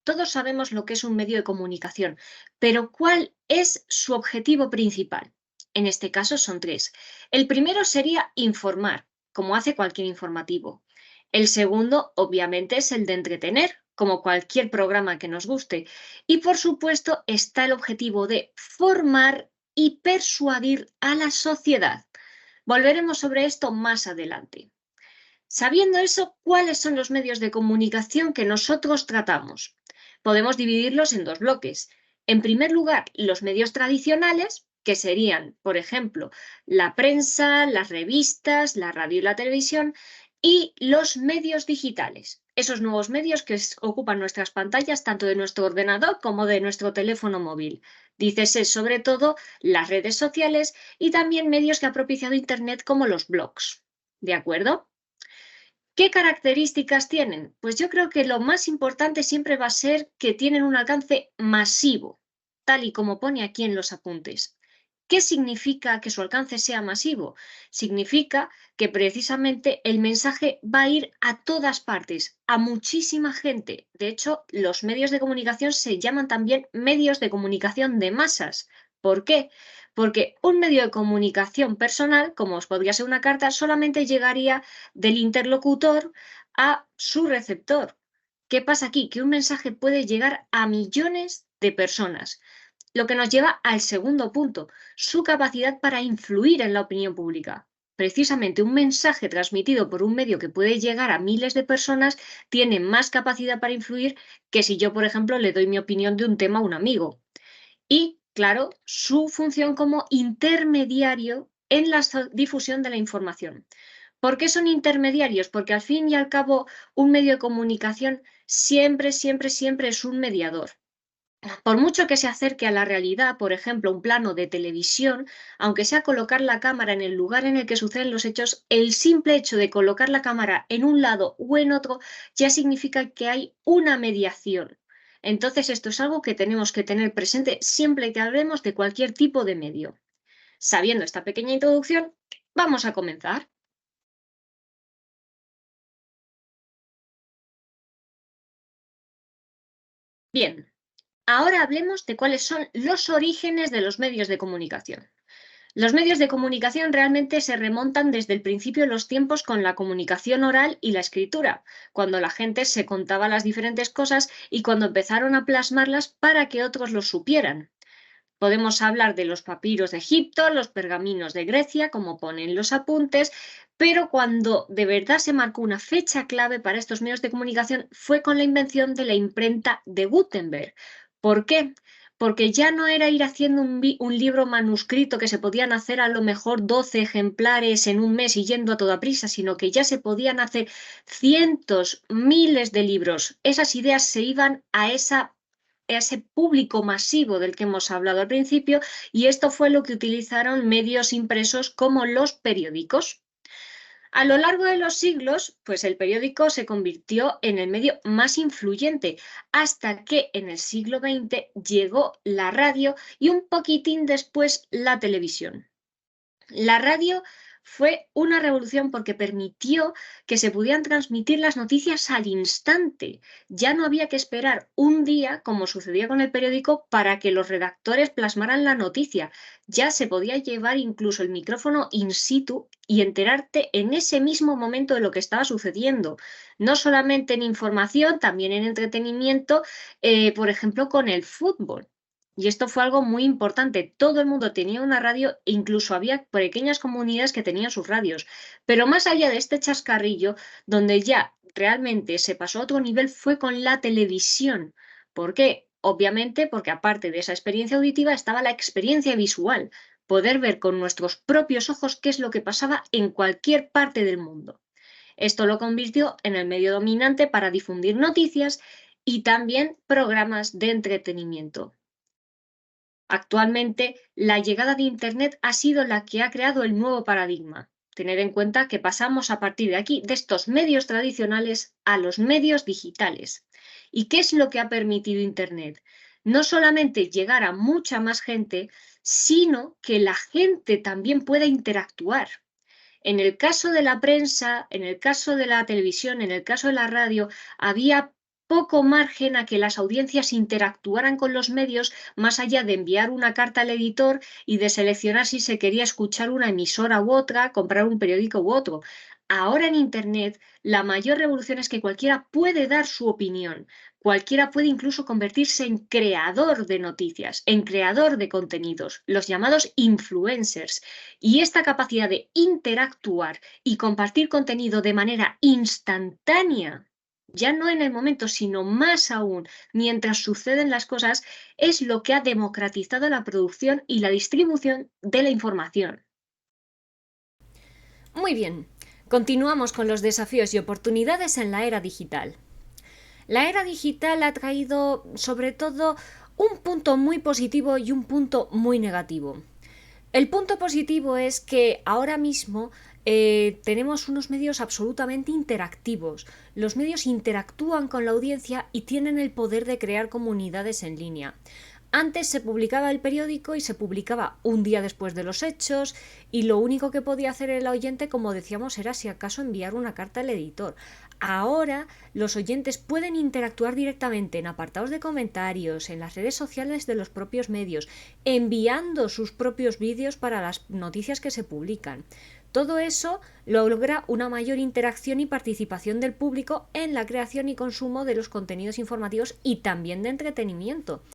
todos sabemos lo que es un medio de comunicación, pero ¿cuál es su objetivo principal? En este caso son tres. El primero sería informar, como hace cualquier informativo. El segundo, obviamente, es el de entretener, como cualquier programa que nos guste. Y por supuesto está el objetivo de formar y persuadir a la sociedad. Volveremos sobre esto más adelante. Sabiendo eso, ¿cuáles son los medios de comunicación que nosotros tratamos? Podemos dividirlos en dos bloques. En primer lugar, los medios tradicionales, que serían, por ejemplo, la prensa, las revistas, la radio y la televisión, y los medios digitales, esos nuevos medios que ocupan nuestras pantallas, tanto de nuestro ordenador como de nuestro teléfono móvil. Dícese sobre todo las redes sociales y también medios que ha propiciado Internet como los blogs. ¿De acuerdo? ¿Qué características tienen? Pues yo creo que lo más importante siempre va a ser que tienen un alcance masivo, tal y como pone aquí en los apuntes. ¿Qué significa que su alcance sea masivo? Significa que precisamente el mensaje va a ir a todas partes, a muchísima gente. De hecho, los medios de comunicación se llaman también medios de comunicación de masas. ¿Por qué? Porque un medio de comunicación personal, como os podría ser una carta, solamente llegaría del interlocutor a su receptor. ¿Qué pasa aquí? Que un mensaje puede llegar a millones de personas, lo que nos lleva al segundo punto, su capacidad para influir en la opinión pública. Precisamente un mensaje transmitido por un medio que puede llegar a miles de personas tiene más capacidad para influir que si yo, por ejemplo, le doy mi opinión de un tema a un amigo. Y, claro, su función como intermediario en la difusión de la información. ¿Por qué son intermediarios? Porque al fin y al cabo un medio de comunicación siempre es un mediador. Por mucho que se acerque a la realidad, por ejemplo, un plano de televisión, aunque sea colocar la cámara en el lugar en el que suceden los hechos, el simple hecho de colocar la cámara en un lado o en otro ya significa que hay una mediación. Entonces, esto es algo que tenemos que tener presente siempre que hablemos de cualquier tipo de medio. Sabiendo esta pequeña introducción, vamos a comenzar. Bien, ahora hablemos de cuáles son los orígenes de los medios de comunicación. Los medios de comunicación realmente se remontan desde el principio de los tiempos con la comunicación oral y la escritura, cuando la gente se contaba las diferentes cosas y cuando empezaron a plasmarlas para que otros lo supieran. Podemos hablar de los papiros de Egipto, los pergaminos de Grecia, como ponen los apuntes, pero cuando de verdad se marcó una fecha clave para estos medios de comunicación fue con la invención de la imprenta de Gutenberg. ¿Por qué? Porque ya no era ir haciendo un libro manuscrito que se podían hacer a lo mejor 12 ejemplares en un mes y yendo a toda prisa, sino que ya se podían hacer cientos, miles de libros. Esas ideas se iban a ese público masivo del que hemos hablado al principio, y esto fue lo que utilizaron medios impresos como los periódicos. A lo largo de los siglos, pues el periódico se convirtió en el medio más influyente hasta que en el siglo XX llegó la radio y un poquitín después la televisión. La radio fue una revolución porque permitió que se pudieran transmitir las noticias al instante. Ya no había que esperar un día, como sucedía con el periódico, para que los redactores plasmaran la noticia. Ya se podía llevar incluso el micrófono in situ y enterarte en ese mismo momento de lo que estaba sucediendo. No solamente en información, también en entretenimiento, por ejemplo, con el fútbol. Y esto fue algo muy importante. Todo el mundo tenía una radio e incluso había pequeñas comunidades que tenían sus radios. Pero más allá de este chascarrillo, donde ya realmente se pasó a otro nivel fue con la televisión. ¿Por qué? Obviamente porque aparte de esa experiencia auditiva estaba la experiencia visual, poder ver con nuestros propios ojos qué es lo que pasaba en cualquier parte del mundo. Esto lo convirtió en el medio dominante para difundir noticias y también programas de entretenimiento. Actualmente, la llegada de Internet ha sido la que ha creado el nuevo paradigma. Tener en cuenta que pasamos a partir de aquí, de estos medios tradicionales, a los medios digitales. ¿Y qué es lo que ha permitido Internet? No solamente llegar a mucha más gente, sino que la gente también pueda interactuar. En el caso de la prensa, en el caso de la televisión, en el caso de la radio, había poco margen a que las audiencias interactuaran con los medios más allá de enviar una carta al editor y de seleccionar si se quería escuchar una emisora u otra, comprar un periódico u otro. Ahora en Internet, la mayor revolución es que cualquiera puede dar su opinión. Cualquiera puede incluso convertirse en creador de noticias, en creador de contenidos, los llamados influencers. Y esta capacidad de interactuar y compartir contenido de manera instantánea, ya no en el momento, sino más aún mientras suceden las cosas, es lo que ha democratizado la producción y la distribución de la información. Muy bien, continuamos con los desafíos y oportunidades en la era digital. La era digital ha traído sobre todo un punto muy positivo y un punto muy negativo. El punto positivo es que ahora mismo tenemos unos medios absolutamente interactivos. Los medios interactúan con la audiencia y tienen el poder de crear comunidades en línea. Antes se publicaba el periódico y se publicaba un día después de los hechos y lo único que podía hacer el oyente, como decíamos, era si acaso enviar una carta al editor. Ahora los oyentes pueden interactuar directamente en apartados de comentarios, en las redes sociales de los propios medios, enviando sus propios vídeos para las noticias que se publican. Todo eso logra una mayor interacción y participación del público en la creación y consumo de los contenidos informativos y también de entretenimiento.